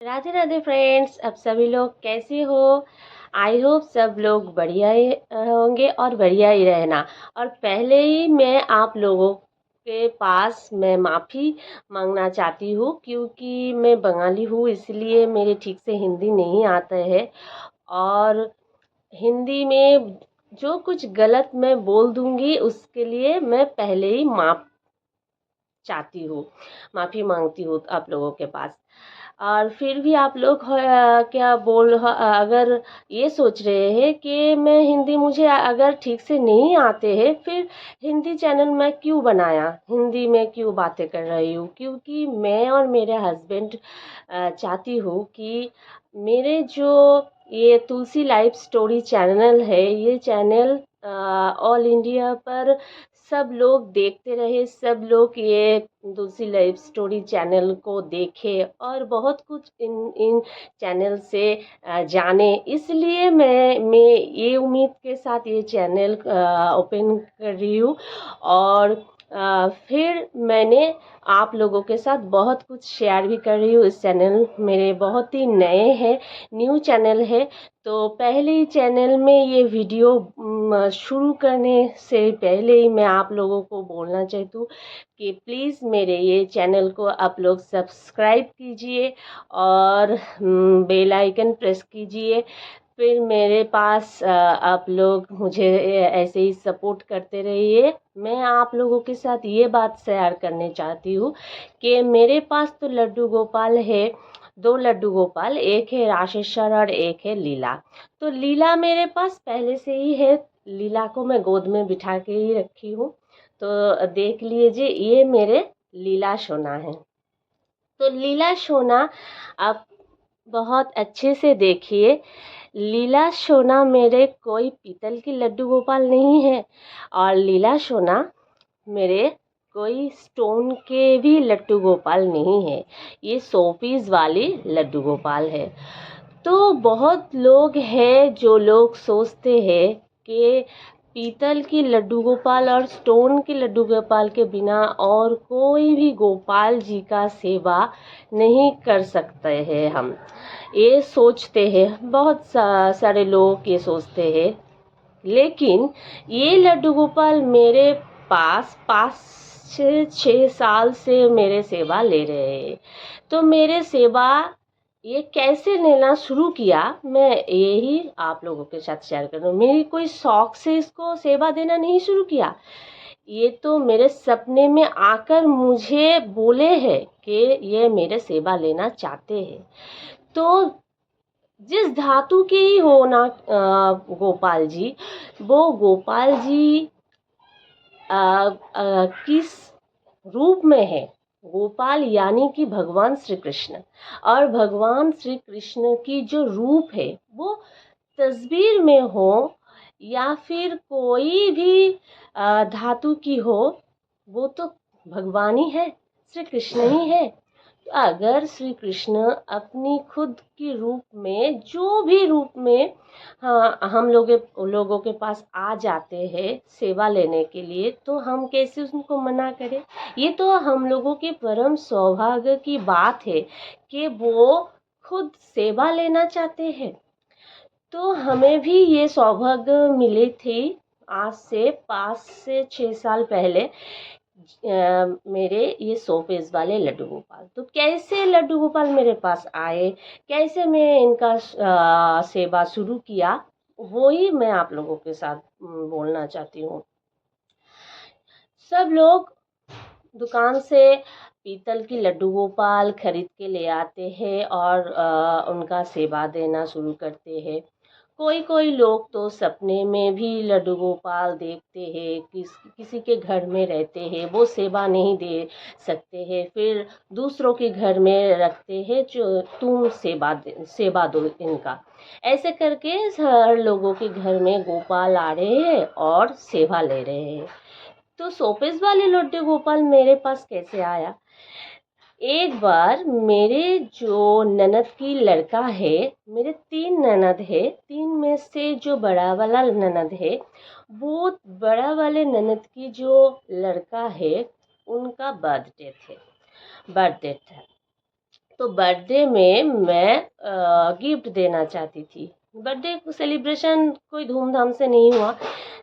Radhe Radhe friends, अब सभी लोग कैसे हो। आई होप सब लोग बढ़िया ही होंगे और बढ़िया ही रहना। और पहले ही मैं आप लोगों के पास मैं माफ़ी मांगना चाहती हूँ, क्योंकि मैं बंगाली हूँ, इसलिए मेरे ठीक से हिंदी नहीं आता है। और हिंदी में जो कुछ गलत मैं बोल दूँगी उसके लिए मैं पहले ही चाहती हूँ, माफ़ी मांगती हूँ आप लोगों के पास। और फिर भी आप लोग क्या अगर ये सोच रहे हैं कि मैं हिंदी मुझे अगर ठीक से नहीं आते हैं, फिर हिंदी चैनल मैं क्यों बनाया, हिंदी में क्यों बातें कर रही हूँ, क्योंकि मैं और मेरे हस्बैंड चाहती हूँ कि मेरे जो ये तुलसी लाइफ स्टोरी चैनल है, ये चैनल ऑल इंडिया पर सब लोग देखते रहे, सब लोग ये तुलसी लाइफ स्टोरी चैनल को देखे और बहुत कुछ इन इन चैनल से जाने। इसलिए मैं ये उम्मीद के साथ ये चैनल ओपन कर रही हूँ। और फिर मैंने आप लोगों के साथ बहुत कुछ शेयर भी कर रही हूँ। इस चैनल मेरे बहुत ही नए हैं, न्यू चैनल है। तो पहले ही चैनल में ये वीडियो शुरू करने से पहले ही मैं आप लोगों को बोलना चाहती हूँ कि प्लीज़ मेरे ये चैनल को आप लोग सब्सक्राइब कीजिए और बेल आइकन प्रेस कीजिए। फिर मेरे पास आप लोग मुझे ऐसे ही सपोर्ट करते रहिए। मैं आप लोगों के साथ ये बात शेयर करने चाहती हूँ कि मेरे पास तो लड्डू गोपाल है, दो लड्डू गोपाल, एक है राशेश्वर और एक है लीला। तो लीला मेरे पास पहले से ही है, लीला को मैं गोद में बिठा के ही रखी हूँ। तो देख लीजिए, ये मेरे लीला सोना है। तो लीला सोना आप बहुत अच्छे से देखिए। लीला सोना मेरे कोई पीतल की लड्डू गोपाल नहीं है, और लीला सोना मेरे कोई स्टोन के भी लड्डू गोपाल नहीं है। ये 100 पीस वाली लड्डू गोपाल है। तो बहुत लोग हैं जो लोग सोचते हैं कि पीतल की लड्डू गोपाल और स्टोन के लड्डू गोपाल के बिना और कोई भी गोपाल जी का सेवा नहीं कर सकते हैं। हम ये सोचते हैं, बहुत सारे लोग ये सोचते हैं। लेकिन ये लड्डू गोपाल मेरे पास 5 से 6 साल से मेरे सेवा ले रहे हैं। तो मेरे सेवा ये कैसे लेना शुरू किया, मैं यही आप लोगों के साथ शेयर कर रही हूँ। मेरी कोई शौक से इसको सेवा देना नहीं शुरू किया, ये तो मेरे सपने में आकर मुझे बोले हैं कि ये मेरे सेवा लेना चाहते हैं। तो जिस धातु के ही हो ना गोपाल जी, वो गोपाल जी किस रूप में है। गोपाल यानी कि भगवान श्री कृष्ण, और भगवान श्री कृष्ण की जो रूप है वो तस्वीर में हो या फिर कोई भी धातु की हो, वो तो भगवान ही है, श्री कृष्ण ही है। तो अगर श्री कृष्ण अपनी खुद की रूप में, जो भी रूप में, हाँ, हम लोगों के पास आ जाते हैं सेवा लेने के लिए, तो हम कैसे उनको मना करें। ये तो हम लोगों के परम सौभाग्य की बात है कि वो खुद सेवा लेना चाहते हैं। तो हमें भी ये सौभाग्य मिली थी आज से 5 से 6 साल पहले। मेरे ये 100 पीस वाले लड्डू गोपाल, तो कैसे लड्डू गोपाल मेरे पास आए, कैसे मैं इनका सेवा शुरू किया, वो ही मैं आप लोगों के साथ बोलना चाहती हूँ। सब लोग दुकान से पीतल की लड्डू गोपाल खरीद के ले आते हैं और उनका सेवा देना शुरू करते हैं। कोई कोई लोग तो सपने में भी लड्डू गोपाल देखते हैं, किसी के घर में रहते हैं, वो सेवा नहीं दे सकते हैं, फिर दूसरों के घर में रखते हैं, जो तुम सेवा दो इनका। ऐसे करके हर लोगों के घर में गोपाल आ रहे हैं और सेवा ले रहे हैं। तो 100 पीस वाले लड्डू गोपाल मेरे पास कैसे आया। एक बार मेरे जो ननद की लड़का है, मेरे 3 ननद है, 3 में से जो बड़ा वाला ननद है, वो बड़ा वाले ननद की जो लड़का है, उनका बर्थडे था। तो बर्थडे में मैं गिफ्ट देना चाहती थी। बर्थडे सेलिब्रेशन कोई धूमधाम से नहीं हुआ,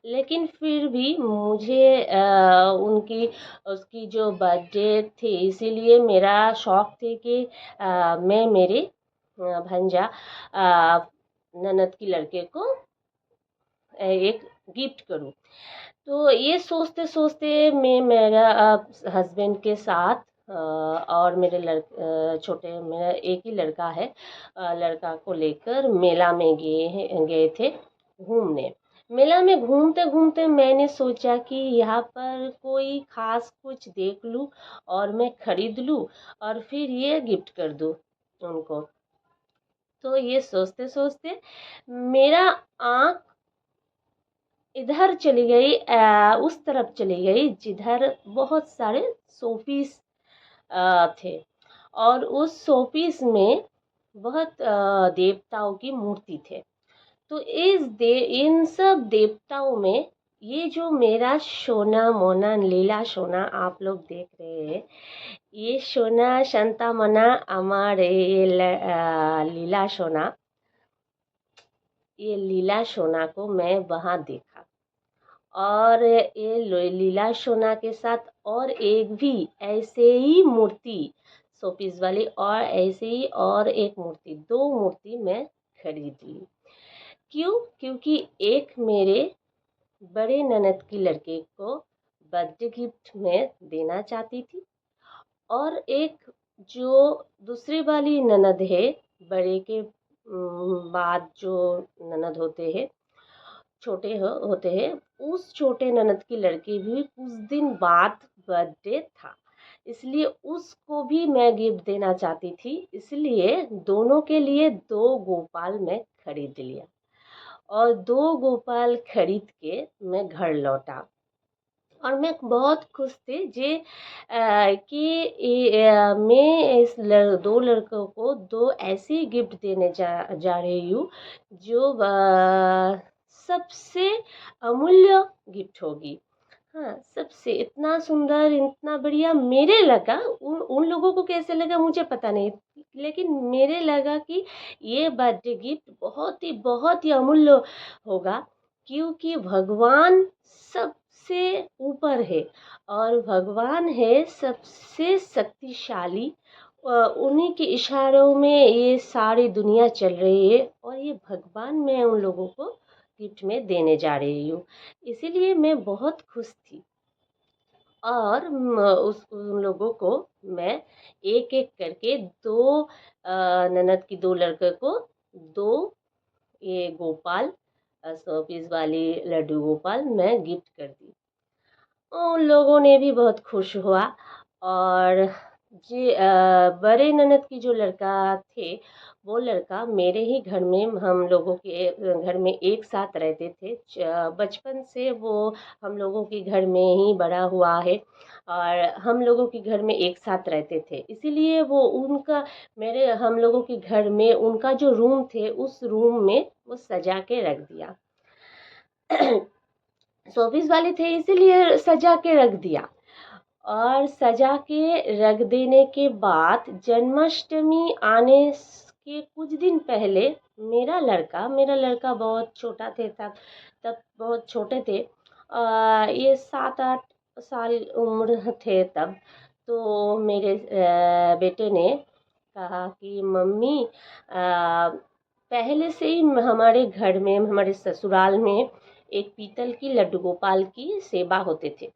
लेकिन फिर भी मुझे उनकी उसकी जो बर्थडे थी, इसीलिए मेरा शौक थे कि मैं मेरे भंजा ननद की लड़के को एक गिफ्ट करूं। तो ये सोचते सोचते मैं मेरा हस्बैंड के साथ और मेरे छोटे मेरा एक ही लड़का है, लड़का को लेकर मेला में गए थे घूमने। मेला में घूमते घूमते मैंने सोचा कि यहाँ पर कोई खास कुछ देख लूं और मैं खरीद लूं और फिर ये गिफ्ट कर दूं उनको। तो ये सोचते सोचते मेरा आँख इधर चली गई, उस तरफ चली गई जिधर बहुत सारे शोपीस थे, और उस शोपीस में बहुत देवताओं की मूर्ति थे। तो इन सब देवताओं में ये जो मेरा सोना मोना लीला सोना आप लोग देख रहे हैं, ये सोना शांता मना हमारे लीला सोना, ये लीला सोना को मैं वहाँ देखा। और ये लीला सोना के साथ और एक भी ऐसे ही मूर्ति शोपीस वाली, और ऐसे ही और एक मूर्ति, दो मूर्ति मैं खरीद ली। क्यों? क्योंकि एक मेरे बड़े ननद की लड़के को बर्थडे गिफ्ट में देना चाहती थी, और एक जो दूसरी वाली ननद है, बड़े के बाद जो ननद होते हैं, होते हैं, उस छोटे ननद की लड़की भी कुछ दिन बाद बर्थडे था, इसलिए उसको भी मैं गिफ्ट देना चाहती थी। इसलिए दोनों के लिए दो गोपाल मैं खरीद लिया, और दो गोपाल खरीद के मैं घर लौटा। और मैं बहुत खुश थी कि मैं दो लड़कों को दो ऐसी गिफ्ट देने जा रही हूँ जो सबसे अमूल्य गिफ्ट होगी। हाँ, सबसे इतना सुंदर, इतना बढ़िया मेरे लगा। उन लोगों को कैसे लगा मुझे पता नहीं, लेकिन मेरे लगा कि ये बर्थडे गिफ्ट बहुत ही अमूल्य होगा, क्योंकि भगवान सबसे ऊपर है, और भगवान है सबसे शक्तिशाली। उन्हीं के इशारों में ये सारी दुनिया चल रही है, और ये भगवान मैं उन लोगों को गिफ्ट में देने जा रही हूँ। इसीलिए मैं बहुत खुश थी, और उन लोगों को मैं एक एक करके दो ननद की दो लड़के को दो ये गोपाल 100 पीस वाली लड्डू गोपाल मैं गिफ्ट कर दी। उन लोगों ने भी बहुत खुश हुआ। और जी बड़े ननद की जो लड़का थे, वो लड़का मेरे ही घर में, हम लोगों के घर में एक साथ रहते थे। बचपन से वो हम लोगों के घर में ही बड़ा हुआ है, और हम लोगों के घर में एक साथ रहते थे। इसीलिए वो उनका मेरे हम लोगों के घर में उनका जो रूम थे, उस रूम में वो सजा के रख दिया। शोपीस वाले थे इसीलिए सजा के रख दिया। और सजा के रख देने के बाद जन्माष्टमी आने के कुछ दिन पहले मेरा लड़का बहुत छोटा थे तब तब बहुत छोटे थे, ये 7-8 साल उम्र थे तब। तो मेरे बेटे ने कहा कि मम्मी पहले से ही हमारे घर में, हमारे ससुराल में एक पीतल की लड्डू गोपाल की सेवा होते थे,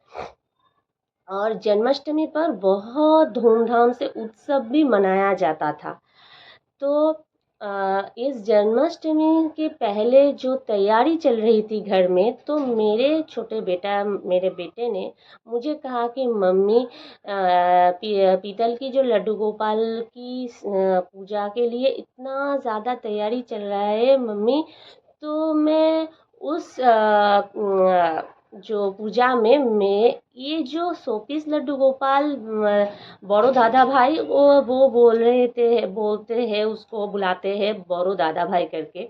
और जन्माष्टमी पर बहुत धूमधाम से उत्सव भी मनाया जाता था। तो इस जन्माष्टमी के पहले जो तैयारी चल रही थी घर में, तो मेरे बेटे ने मुझे कहा कि मम्मी पीतल की जो लड्डू गोपाल की पूजा के लिए इतना ज़्यादा तैयारी चल रहा है मम्मी, तो मैं उस जो पूजा में मैं ये जो शोपीस लड्डू गोपाल बड़ो दादा भाई, वो बोलते हैं, उसको बुलाते हैं बड़ो दादा भाई करके।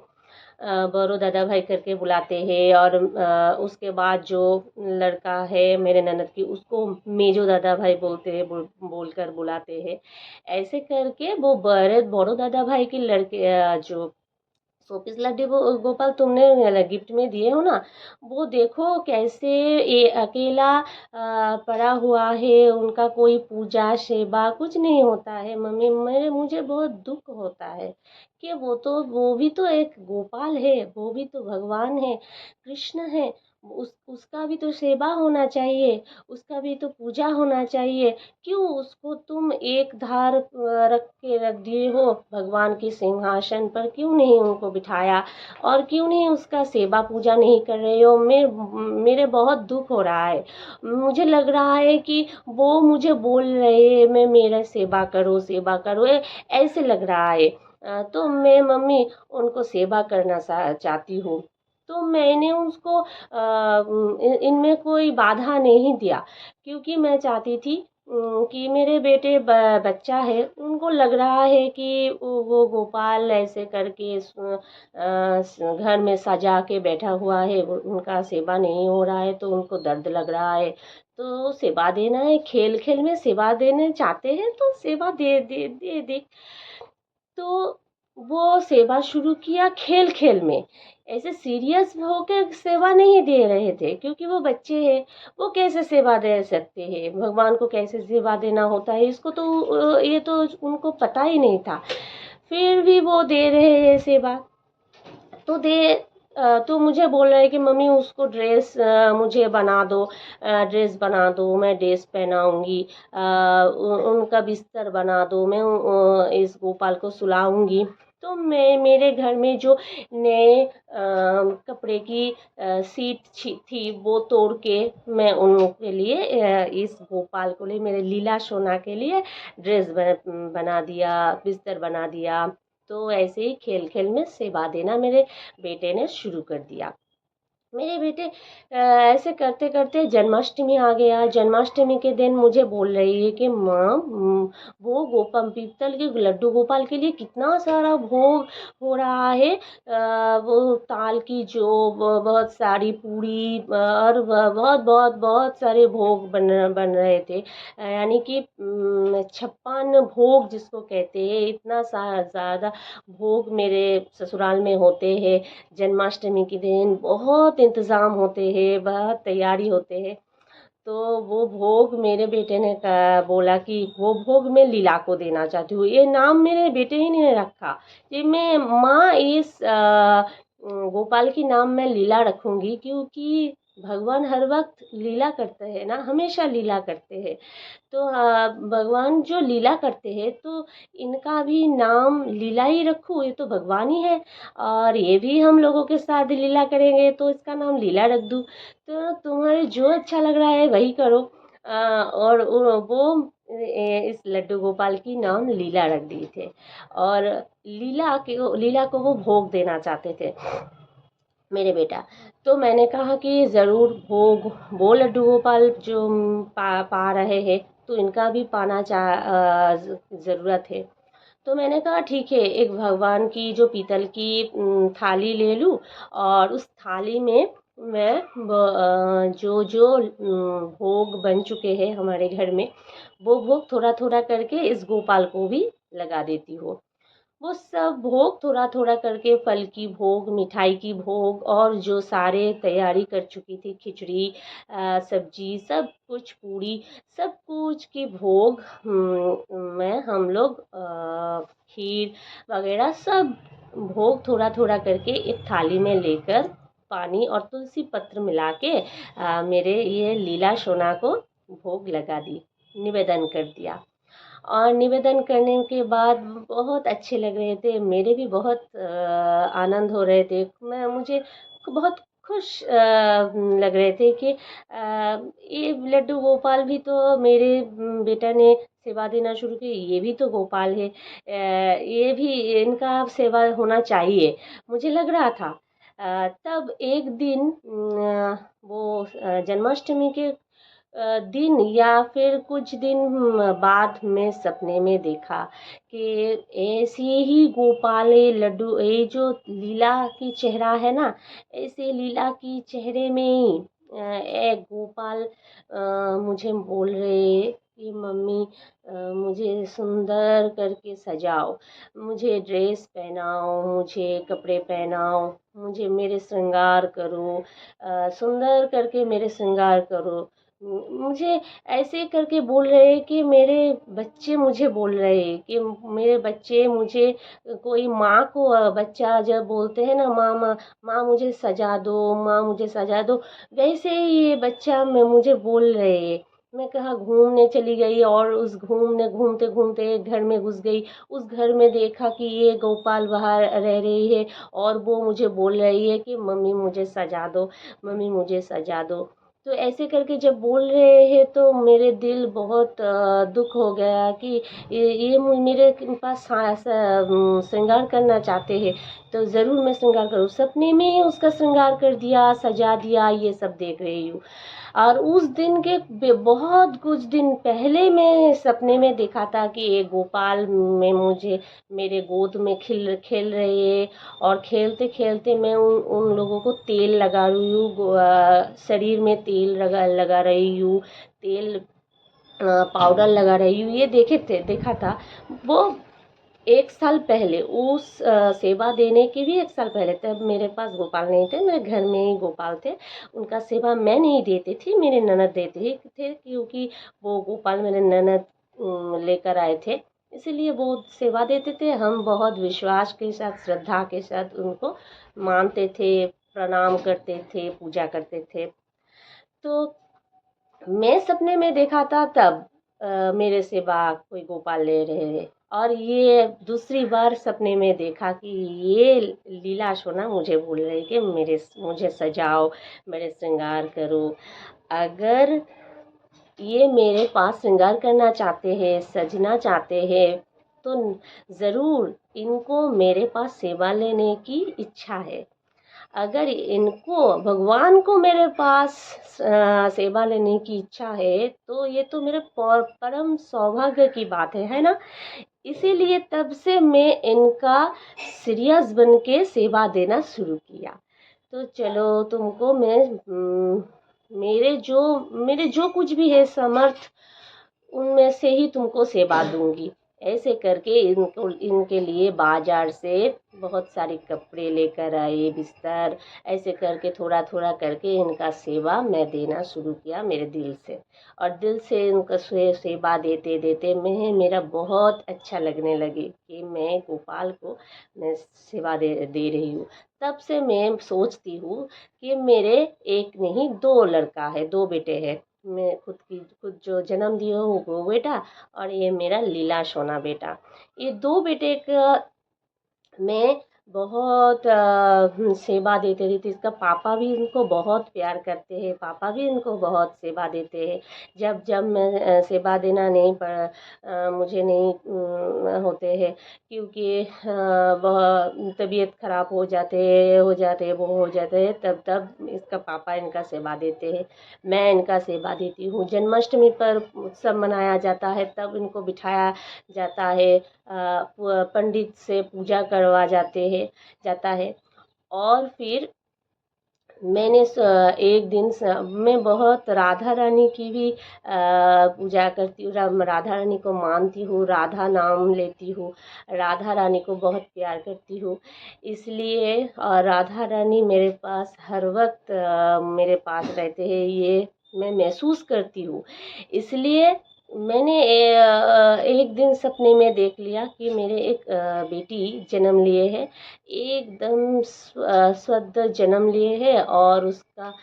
बड़ो दादा भाई करके बुलाते हैं, और उसके बाद जो लड़का है मेरे ननद की उसको मेजो दादा भाई बोलते हैं, बोलकर बुलाते हैं। ऐसे करके वो बड़े बड़ो दादा भाई की लड़के जो शोपीस लड्डू गोपाल तुमने गिफ्ट में दिए हो ना, वो देखो कैसे ये अकेला पड़ा हुआ है, उनका कोई पूजा सेवा कुछ नहीं होता है मम्मी। मेरे मुझे बहुत दुख होता है कि वो भी तो एक गोपाल है, वो भी तो भगवान है, कृष्ण है। उसका भी तो सेवा होना चाहिए, उसका भी तो पूजा होना चाहिए। क्यों उसको तुम एक धार रख के रख दिए हो भगवान के सिंहासन पर, क्यों नहीं उनको बिठाया, और क्यों नहीं उसका सेवा पूजा नहीं कर रहे हो। मेरे बहुत दुख हो रहा है। मुझे लग रहा है कि वो मुझे बोल रहे हैं मैं मेरा सेवा करो ऐसे लग रहा है। तो मैं मम्मी उनको सेवा करना चाहती हूँ। तो मैंने उसको इनमें कोई बाधा नहीं दिया, क्योंकि मैं चाहती थी कि मेरे बेटे बच्चा है, उनको लग रहा है कि वो गोपाल ऐसे करके घर में सजा के बैठा हुआ है, उनका सेवा नहीं हो रहा है तो उनको दर्द लग रहा है। तो सेवा देना है, खेल खेल में सेवा देने चाहते हैं तो सेवा दे दे। तो वो सेवा शुरू किया खेल खेल में, ऐसे सीरियस होकर सेवा नहीं दे रहे थे, क्योंकि वो बच्चे हैं, वो कैसे सेवा दे सकते हैं, भगवान को कैसे सेवा देना होता है इसको तो ये तो उनको पता ही नहीं था। फिर भी वो दे रहे हैं सेवा। तो तो मुझे बोल रहे हैं कि मम्मी उसको ड्रेस मुझे बना दो, ड्रेस बना दो, मैं ड्रेस पहनाऊंगी, उनका बिस्तर बना दो, मैं इस गोपाल को सुलाऊंगी। तो मैं मेरे घर में जो नए कपड़े की सीट थी वो तोड़ के मैं उनके लिए इस गोपाल को लिए मेरे लीला सोना के लिए ड्रेस बना दिया, बिस्तर बना दिया। तो ऐसे ही खेल खेल में सेवा देना मेरे बेटे ने शुरू कर दिया। मेरे बेटे ऐसे करते करते जन्माष्टमी आ गया। जन्माष्टमी के दिन मुझे बोल रही है कि माँ, वो गोपाल पीतल के लड्डू गोपाल के लिए कितना सारा भोग हो रहा है। वो ताल की जो बहुत सारी पूड़ी और बहुत बहुत बहुत सारे भोग बन रहे थे। यानी कि 56 भोग जिसको कहते हैं, इतना ज़्यादा भोग मेरे ससुराल में होते हैं। जन्माष्टमी के दिन बहुत इंतज़ाम होते हैं, बहुत तैयारी होते हैं। तो वो भोग मेरे बेटे ने बोला कि वो भोग मैं लीला को देना चाहती हूँ। ये नाम मेरे बेटे ही ने रखा, कि मैं माँ इस गोपाल की नाम मैं लीला रखूँगी, क्योंकि भगवान हर वक्त लीला करते हैं ना, हमेशा लीला करते हैं। तो भगवान जो लीला करते हैं तो इनका भी नाम लीला ही रखूँ, ये तो भगवान ही है, और ये भी हम लोगों के साथ लीला करेंगे तो इसका नाम लीला रख दूँ। तो तुम्हारे जो अच्छा लग रहा है वही करो। और वो इस लड्डू गोपाल की नाम लीला रख दिए थे, और लीला को वो भोग देना चाहते थे मेरे बेटा। तो मैंने कहा कि ज़रूर भोग, वो लड्डू गोपाल जो पा रहे हैं तो इनका भी पाना ज़रूरत है। तो मैंने कहा ठीक है, एक भगवान की जो पीतल की थाली ले लूँ, और उस थाली में मैं जो जो भोग बन चुके हैं हमारे घर में, वो भोग थोड़ा थोड़ा करके इस गोपाल को भी लगा देती हूँ। वो सब भोग थोड़ा थोड़ा करके, फल की भोग, मिठाई की भोग, और जो सारे तैयारी कर चुकी थी, खिचड़ी सब्जी सब कुछ, पूड़ी, सब कुछ की भोग मैं हम लोग खीर वगैरह सब भोग थोड़ा थोड़ा करके एक थाली में लेकर पानी और तुलसी पत्र मिला के मेरे ये लीला सोना को भोग लगा दी, निवेदन कर दिया। और निवेदन करने के बाद बहुत अच्छे लग रहे थे, मेरे भी बहुत आनंद हो रहे थे, मैं मुझे बहुत खुश लग रहे थे कि ये लड्डू गोपाल भी तो मेरे बेटा ने सेवा देना शुरू की, ये भी तो गोपाल है, ये भी इनका सेवा होना चाहिए, मुझे लग रहा था। तब एक दिन वो जन्माष्टमी के दिन या फिर कुछ दिन बाद में सपने में देखा कि ऐसे ही गोपाल ये लड्डू, ये जो लीला की चेहरा है ना, ऐसे लीला की चेहरे में ही एक गोपाल मुझे बोल रहे कि मम्मी, मुझे सुंदर करके सजाओ, मुझे ड्रेस पहनाओ, मुझे कपड़े पहनाओ, मुझे मेरे श्रृंगार करो, सुंदर करके मेरे श्रृंगार करो। मुझे ऐसे करके बोल रहे हैं कि मेरे बच्चे मुझे बोल रहे हैं कि मेरे बच्चे मुझे, कोई माँ को बच्चा जब बोलते हैं ना, माँ माँ माँ मुझे सजा दो, माँ मुझे सजा दो, वैसे ही ये बच्चा मैं मुझे बोल रहे हैं। मैं कहाँ घूमने चली गई और उस घूमने घूमते घूमते एक घर में घुस गई। उस घर में देखा कि ये गोपाल बाहर रह रही है और वो मुझे बोल रही है कि मम्मी मुझे सजा दो, मम्मी मुझे सजा दो। तो ऐसे करके जब बोल रहे हैं तो मेरे दिल बहुत दुख हो गया कि ये मेरे पास श्रृंगार करना चाहते हैं, तो ज़रूर मैं श्रृंगार करूँ। सपने में ही उसका श्रृंगार कर दिया, सजा दिया, ये सब देख रही हूँ। और उस दिन के बहुत कुछ दिन पहले मैं सपने में देखा था कि ये गोपाल में मुझे मेरे गोद में खिल खेल रहे हैं और खेलते खेलते मैं उन उन लोगों को तेल लगा रही हूँ, शरीर में तेल लगा लगा रही हूँ, तेल पाउडर लगा रही हूँ, ये देखा था। वो 1 साल पहले, उस सेवा देने के भी 1 साल पहले, तब मेरे पास गोपाल नहीं थे, मेरे घर में ही गोपाल थे। उनका सेवा मैं नहीं देती थी, मेरे ननद देते थे, क्योंकि वो गोपाल मेरे ननद लेकर आए थे, इसीलिए वो सेवा देते थे। हम बहुत विश्वास के साथ, श्रद्धा के साथ उनको मानते थे, प्रणाम करते थे, पूजा करते थे। तो मैं सपने में देखा था तब मेरे सेवा कोई गोपाल ले रहे हैं, और ये दूसरी बार सपने में देखा कि ये लीला सोना मुझे बोल रही कि मुझे सजाओ, मेरे श्रृंगार करो। अगर ये मेरे पास श्रृंगार करना चाहते हैं, सजना चाहते हैं, तो ज़रूर इनको मेरे पास सेवा लेने की इच्छा है। अगर इनको, भगवान को मेरे पास सेवा लेने की इच्छा है, तो ये तो मेरे परम सौभाग्य की बात है ना। इसीलिए तब से मैं इनका सीरियस बन के सेवा देना शुरू किया। तो चलो तुमको मैं मेरे जो कुछ भी है समर्थ, उनमें से ही तुमको सेवा दूंगी। ऐसे करके इनके लिए बाजार से बहुत सारे कपड़े लेकर आए, बिस्तर, ऐसे करके थोड़ा थोड़ा करके इनका सेवा मैं देना शुरू किया मेरे दिल से। और दिल से इनका सेवा देते देते मेरा बहुत अच्छा लगने लगे कि मैं गोपाल को मैं सेवा दे रही हूँ। तब से मैं सोचती हूँ कि मेरे एक नहीं, 2 लड़का है, 2 बेटे हैं। मैं खुद जो जन्म दिए हूँ वो बेटा, और ये मेरा लीला सोना बेटा। ये 2 बेटे का मैं बहुत सेवा देते रहती। इसका पापा भी इनको बहुत प्यार करते हैं, पापा भी इनको बहुत सेवा देते हैं। जब जब मैं सेवा देना नहीं मुझे नहीं होते हैं, क्योंकि बहुत तबीयत खराब हो जाते हैं, वो हो जाते हैं, तब तब इसका पापा इनका सेवा देते हैं, मैं इनका सेवा देती हूँ। जन्माष्टमी पर उत्सव मनाया जाता है, तब इनको बिठाया जाता है, पंडित से पूजा करवा जाता है। और फिर एक दिन मैं बहुत राधा रानी की भी पूजा करती हूँ, राधा रानी को मानती हूँ, राधा नाम लेती हूँ, राधा रानी को बहुत प्यार करती हूँ। इसलिए राधा रानी मेरे पास हर वक्त मेरे पास रहते हैं, ये मैं महसूस करती हूँ। इसलिए मैंने एक दिन सपने में देख लिया कि मेरे एक बेटी जन्म लिए है, एकदम शुद्ध जन्म लिए है, और उसका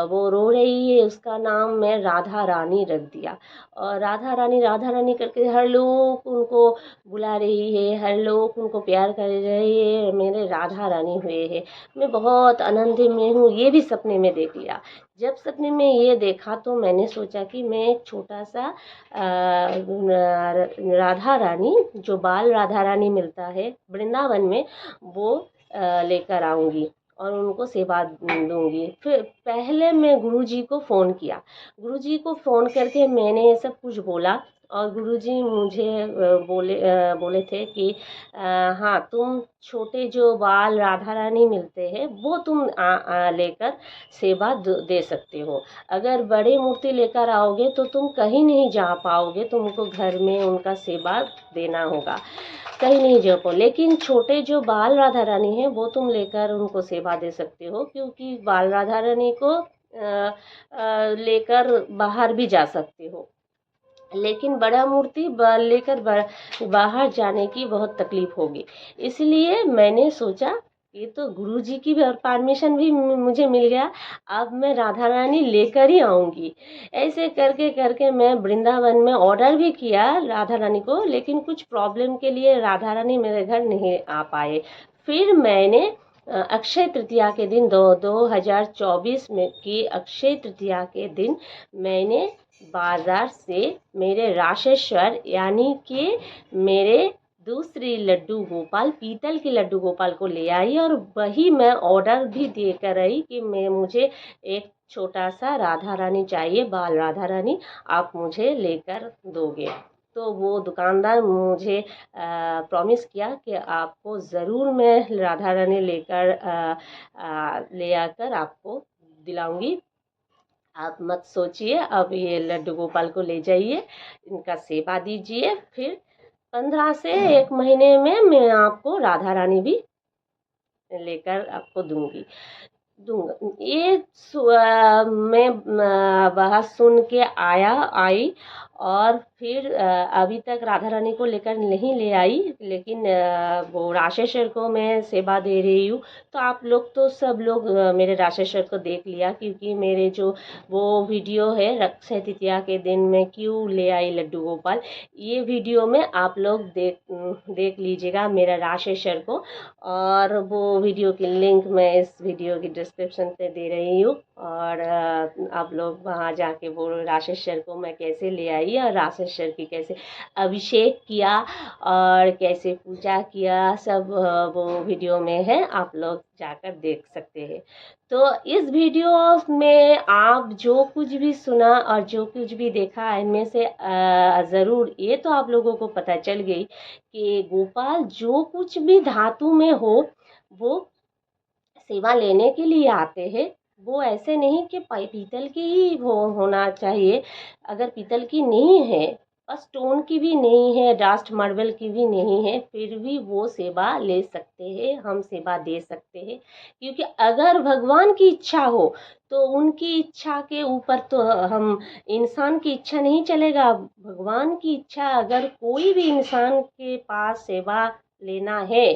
वो रो रही है, उसका नाम मैं राधा रानी रख दिया। और राधा रानी करके हर लोग उनको बुला रही है, हर लोग उनको प्यार कर रहे हैं, मेरे राधा रानी हुए हैं। मैं बहुत आनंद में हूँ, ये भी सपने में देख लिया। जब सपने में ये देखा तो मैंने सोचा कि मैं एक छोटा सा राधा रानी, जो बाल राधा रानी मिलता है वृंदावन में, वो लेकर आऊँगी, और उनको सेवा दूंगी। फिर पहले मैं गुरुजी को फ़ोन किया, गुरुजी को फ़ोन करके मैंने ये सब कुछ बोला और गुरुजी मुझे बोले थे कि हाँ, तुम छोटे जो बाल राधा रानी मिलते हैं वो तुम लेकर सेवा दे सकते हो। अगर बड़ी मूर्ति लेकर आओगे तो तुम कहीं नहीं जा पाओगे, तुमको घर में उनका सेवा देना होगा, कहीं नहीं जा पाओ। लेकिन छोटे जो बाल राधा रानी हैं वो तुम लेकर उनको सेवा दे सकते हो, क्योंकि बाल राधा रानी को लेकर बाहर भी जा सकते हो। लेकिन बड़ा मूर्ति लेकर बाहर जाने की बहुत तकलीफ होगी। इसलिए मैंने सोचा ये तो गुरुजी की भी और परमिशन भी मुझे मिल गया, अब मैं राधा रानी लेकर ही आऊँगी। ऐसे करके करके मैं वृंदावन में ऑर्डर भी किया राधा रानी को, लेकिन कुछ प्रॉब्लम के लिए राधा रानी मेरे घर नहीं आ पाए। फिर मैंने अक्षय तृतीया के दिन 2024 में की अक्षय तृतीया के दिन मैंने बाजार से मेरे राशेश्वर यानी कि मेरे दूसरी लड्डू गोपाल, पीतल की लड्डू गोपाल को ले आई और वही मैं ऑर्डर भी देकर आई कि मुझे एक छोटा सा राधा रानी चाहिए, बाल राधा रानी, आप मुझे लेकर दोगे। तो वो दुकानदार मुझे प्रॉमिस किया कि आपको ज़रूर मैं राधा रानी लेकर ले आकर आपको दिलाऊंगी। आप मत सोचिए, अब ये लड्डू गोपाल को ले जाइए, इनका सेवा दीजिए, फिर 15 से 1 महीने में मैं आपको राधा रानी भी लेकर आपको दूंगा। ये मैं बात सुन के आई और फिर अभी तक राधा रानी को लेकर नहीं ले आई, लेकिन वो राशेश्वर को मैं सेवा दे रही हूँ। तो आप लोग तो सब लोग मेरे राशेश्वर को देख लिया, क्योंकि मेरे जो वो वीडियो है अक्षय तृतीया के दिन मैं क्यों ले आई लड्डू गोपाल, ये वीडियो में आप लोग देख लीजिएगा मेरा राशेश्वर को। और वो वीडियो की लिंक मैं इस वीडियो की डिस्क्रिप्शन पे दे रही हूँ, और आप लोग वहाँ जाके वो राशेश्वर को मैं कैसे ले आई और राशेश्वर की कैसे अभिषेक किया और कैसे पूजा किया, सब वो वीडियो में है, आप लोग जाकर देख सकते हैं। तो इस वीडियो में आप जो कुछ भी सुना और जो कुछ भी देखा, इनमें से ज़रूर ये तो आप लोगों को पता चल गई कि गोपाल जो कुछ भी धातु में हो वो सेवा लेने के लिए आते हैं। वो ऐसे नहीं कि पीतल की ही होना चाहिए, अगर पीतल की नहीं है और स्टोन की भी नहीं है, डास्ट मार्बल की भी नहीं है, फिर भी वो सेवा ले सकते हैं, हम सेवा दे सकते हैं। क्योंकि अगर भगवान की इच्छा हो तो उनकी इच्छा के ऊपर तो हम इंसान की इच्छा नहीं चलेगा। भगवान की इच्छा, अगर कोई भी इंसान के पास सेवा लेना है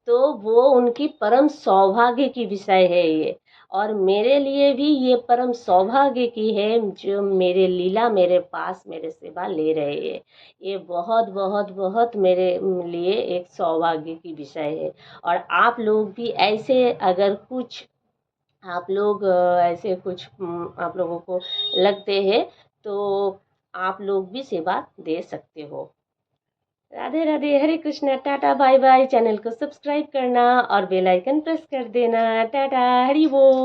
तो वो उनकी परम सौभाग्य की विषय है ये। और मेरे लिए भी ये परम सौभाग्य की है जो मेरे लीला मेरे पास मेरे सेवा ले रहे हैं। ये बहुत बहुत बहुत मेरे लिए एक सौभाग्य की विषय है। और आप लोग भी ऐसे अगर कुछ आप लोग ऐसे कुछ आप लोगों को लगते हैं तो आप लोग भी सेवा दे सकते हो। Radhe Radhe, Hare Krishna, tata bye bye. Channel को सब्सक्राइब करना और बेल आइकन प्रेस कर देना। टाटा, हरि बोल।